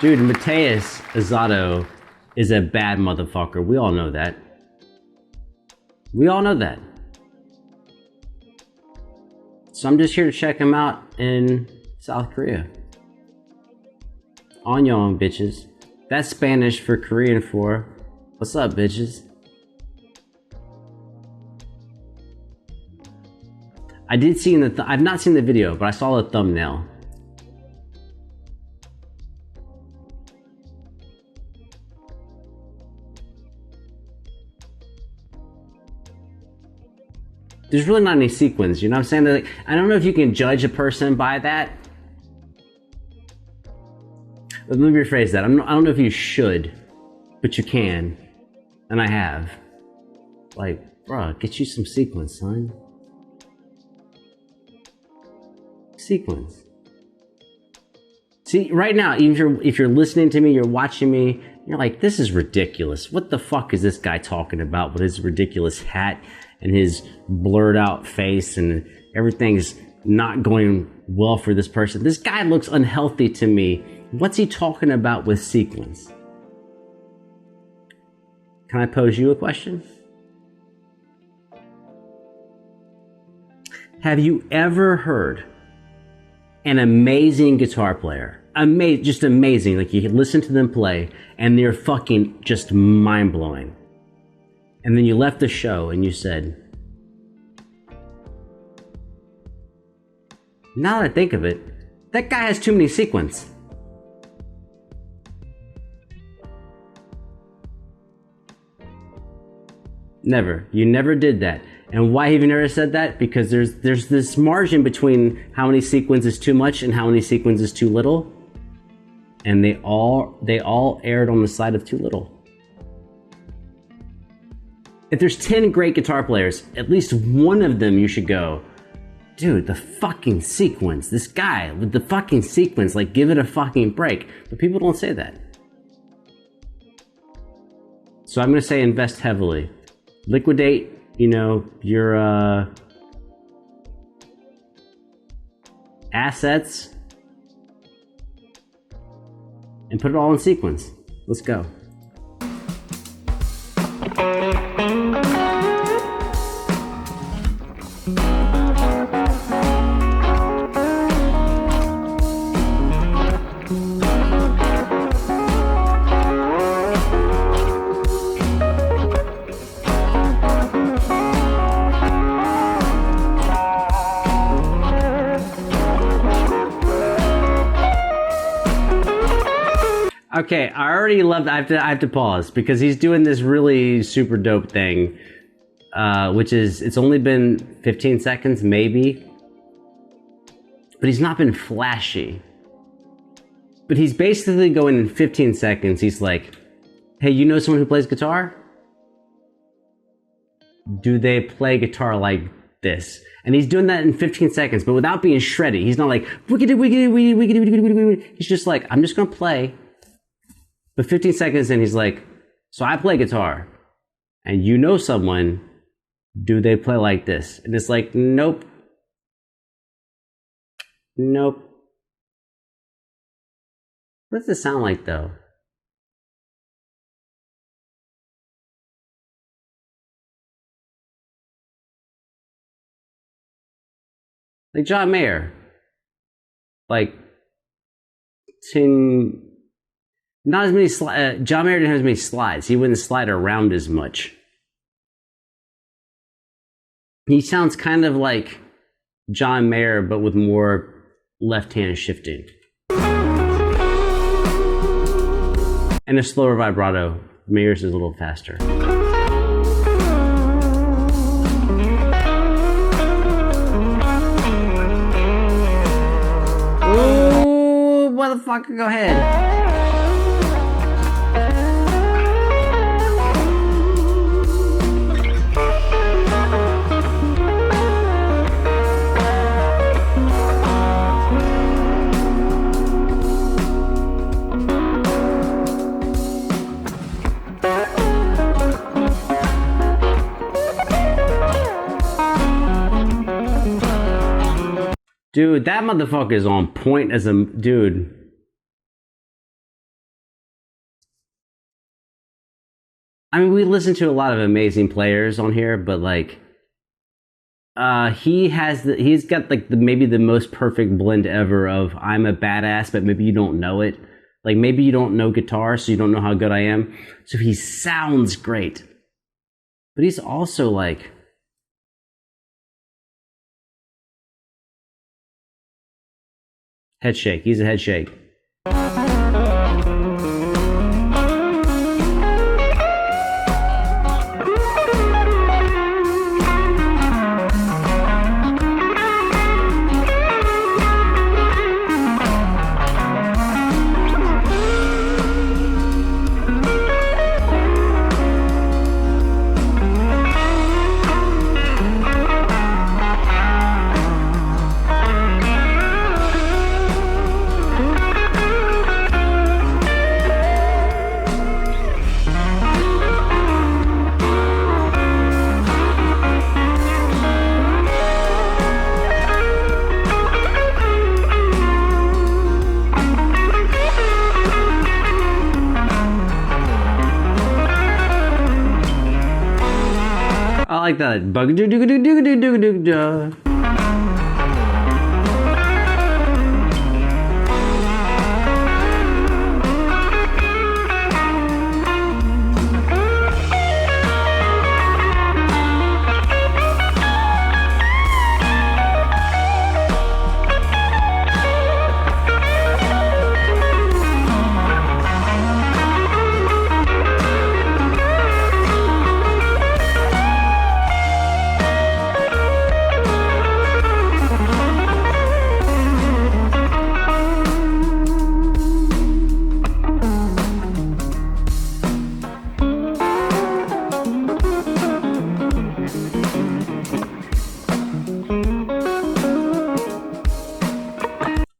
Dude, Mateus Asato is a bad motherfucker. We all know that. We all know that. So I'm just here to check him out in South Korea. Annyeong, bitches. That's Spanish for Korean for what's up, bitches. I did see in the I've not seen the video, but I saw the thumbnail. There's really not any sequence, you know what I'm saying? Like, I don't know if you can judge a person by that. Let me rephrase that. I don't know if you should, but you can. And I have. Like, bruh, get you some sequence, son. Sequence. See, right now, even if you're listening to me, you're watching me, you're like, this is ridiculous. What the fuck is this guy talking about with his ridiculous hat and his blurred out face, and everything's not going well for this person? This guy looks unhealthy to me. What's he talking about with sequence? Can I pose you a question? Have you ever heard an amazing guitar player? Just amazing. Like, you can listen to them play and they're fucking just mind-blowing. And then you left the show and you said, now that I think of it, that guy has too many sequence. Never. You never did that. And why have you never said that? Because there's this margin between how many sequence is too much and how many sequence is too little. And they all erred on the side of too little. If there's 10 great guitar players, at least one of them you should go, dude, the fucking sequence. This guy with the fucking sequence, like, give it a fucking break. But people don't say that. So I'm going to say invest heavily. Liquidate, you know, your assets and put it all in sequence. Let's go. Okay, I already love that. I have to pause because he's doing this really super dope thing, which is, it's only been 15 seconds, maybe, but he's not been flashy. But he's basically going in 15 seconds. He's like, hey, you know someone who plays guitar? Do they play guitar like this? And he's doing that in 15 seconds, but without being shreddy. He's not like, wiggity, wiggity, wiggity, wiggity, wiggity, wiggity. He's just like, I'm just going to play. But 15 seconds in, he's like, so I play guitar, and you know someone, do they play like this? And it's like, nope. Nope. What does this sound like, though? Like John Mayer. Like, not as many John Mayer didn't have as many slides. He wouldn't slide around as much. He sounds kind of like John Mayer, but with more left-hand shifting. And a slower vibrato. Mayer's is a little faster. Ooh, motherfucker, go ahead. Dude, that motherfucker is on point as a dude. I mean, we listen to a lot of amazing players on here, but like, he's got like maybe the most perfect blend ever of I'm a badass, but maybe you don't know it. Like maybe you don't know guitar, so you don't know how good I am. So he sounds great, but he's also like, head shake. He's a head shake. I like that. Bug doo doo doo doo doo doo doo.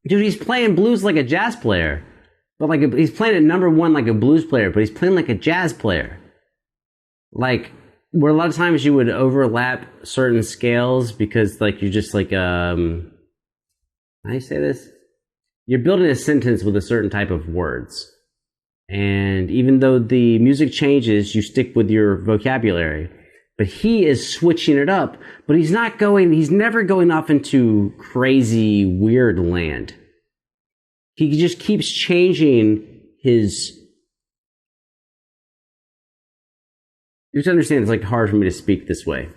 Dude, he's playing blues like a jazz player. But like he's playing at number one like a blues player, but he's playing like a jazz player. Like, where a lot of times you would overlap certain scales because like you're just like, how do you say this? You're building a sentence with a certain type of words. And even though the music changes, you stick with your vocabulary. But he is switching it up, but he's never going off into crazy, weird land. He just keeps changing his... You have to understand, it's like hard for me to speak this way.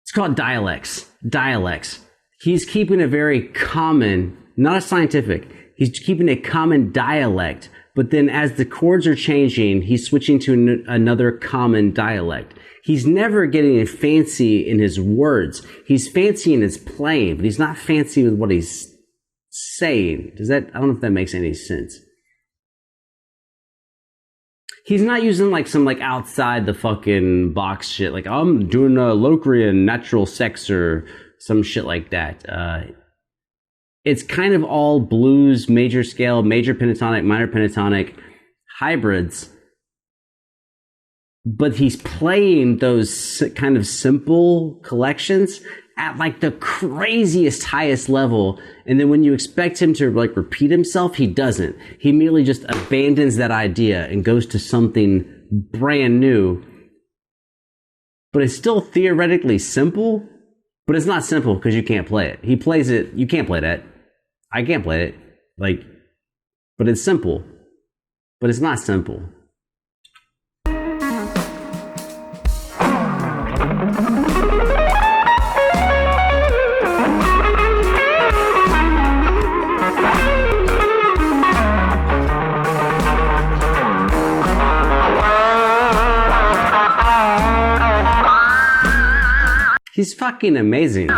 It's called dialects. Dialects. He's keeping a very common, not a scientific, he's keeping a common dialect. But then as the chords are changing, he's switching to another common dialect. He's never getting fancy in his words. He's fancy in his playing, but he's not fancy with what he's saying. I don't know if that makes any sense. He's not using like some like outside the fucking box shit. Like, I'm doing a Locrian natural sex or some shit like that. It's kind of all blues, major scale, major pentatonic, minor pentatonic hybrids. But he's playing those kind of simple collections at like the craziest, highest level. And then when you expect him to like repeat himself, he doesn't. He merely just abandons that idea and goes to something brand new. But it's still theoretically simple, but it's not simple because you can't play it. He plays it. You can't play that. I can't play it. Like, but it's simple. But it's not simple. He's fucking amazing.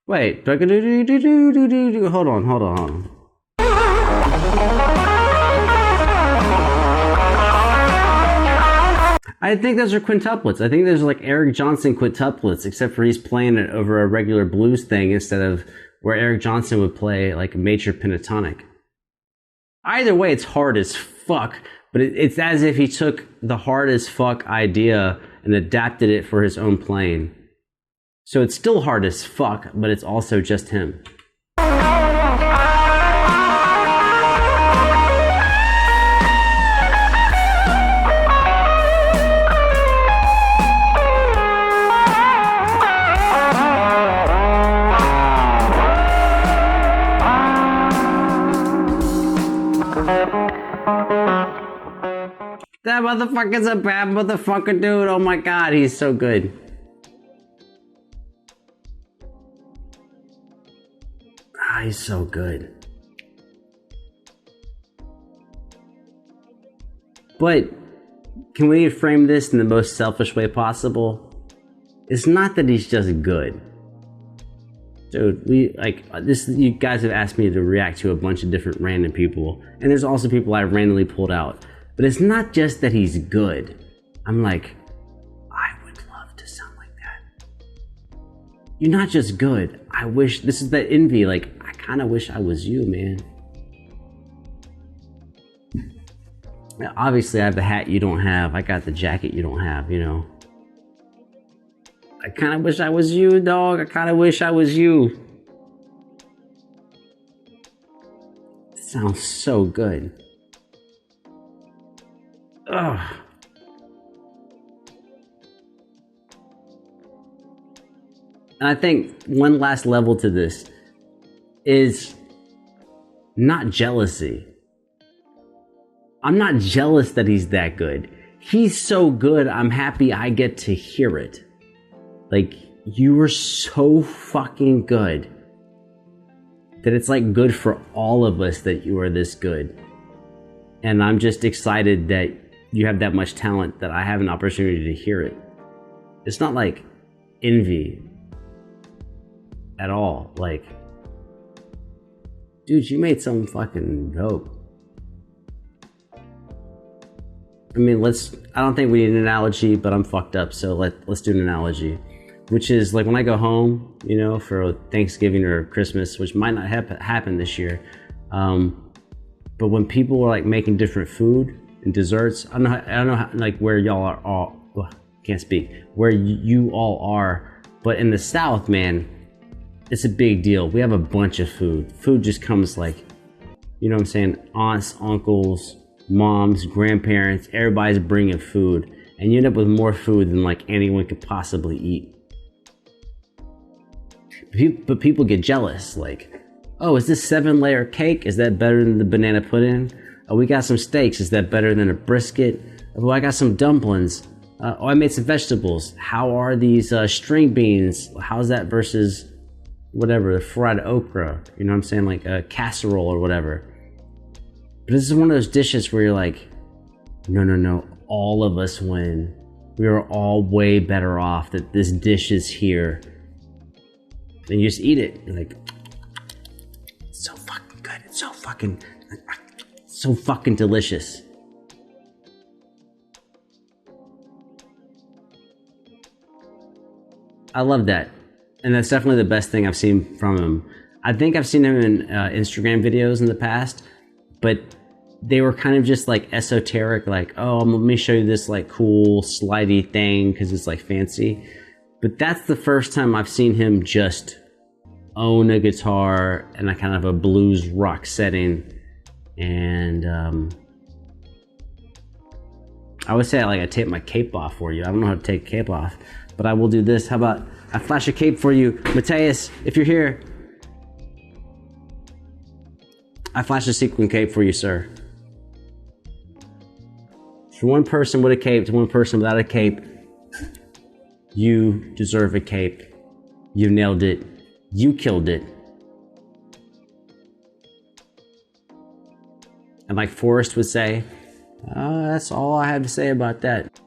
Wait, hold on. I think those are quintuplets. I think there's like Eric Johnson quintuplets, except for he's playing it over a regular blues thing instead of where Eric Johnson would play like a major pentatonic. Either way, it's hard as fuck, but it's as if he took the hard as fuck idea and adapted it for his own playing. So it's still hard as fuck, but it's also just him. That motherfucker's a bad motherfucker, dude. Oh my god, he's so good. Ah, he's so good. But can we frame this in the most selfish way possible? It's not that he's just good. Dude, you guys have asked me to react to a bunch of different random people, and there's also people I randomly pulled out. But it's not just that he's good. I'm like, I would love to sound like that. You're not just good. I wish, this is that envy, like, I kind of wish I was you, man. Now, obviously, I have the hat you don't have. I got the jacket you don't have, you know. I kind of wish I was you, dog. I kind of wish I was you. It sounds so good. Ugh. And I think one last level to this is not jealousy. I'm not jealous that he's that good. He's so good, I'm happy I get to hear it. Like, you were so fucking good that it's like good for all of us that you are this good. And I'm just excited that you have that much talent that I have an opportunity to hear it. It's not like envy at all. Like, dude, you made something fucking dope. I mean, I don't think we need an analogy, but I'm fucked up, so let's do an analogy. Which is like when I go home, you know, for Thanksgiving or Christmas, which might not happen this year. But when people are like making different food and desserts, I don't know how, like where y'all are all, can't speak, where you all are, but in the South, man, it's a big deal. We have a bunch of food. Food just comes like, you know what I'm saying? Aunts, uncles, moms, grandparents, everybody's bringing food. And you end up with more food than like anyone could possibly eat. But people get jealous, like, oh, is this 7-layer cake? Is that better than the banana pudding? Oh, we got some steaks. Is that better than a brisket? Oh, I got some dumplings. Oh, I made some vegetables. How are these string beans? How's that versus whatever, fried okra? You know what I'm saying? Like a casserole or whatever. But this is one of those dishes where you're like, no, all of us win. We are all way better off that this dish is here. And you just eat it. You're like, it's so fucking good. It's so fucking delicious. I love that. And that's definitely the best thing I've seen from him. I think I've seen him in Instagram videos in the past, but they were kind of just like esoteric, like, oh, let me show you this like cool slidey thing because it's like fancy. But that's the first time I've seen him just own a guitar in a kind of a blues rock setting. And I would say I take my cape off for you. I don't know how to take cape off, but I will do this. How about I flash a cape for you? Mateus, if you're here, I flash a sequin cape for you, sir. For one person with a cape to one person without a cape, you deserve a cape. You nailed it. You killed it. And like Forrest would say, that's all I have to say about that.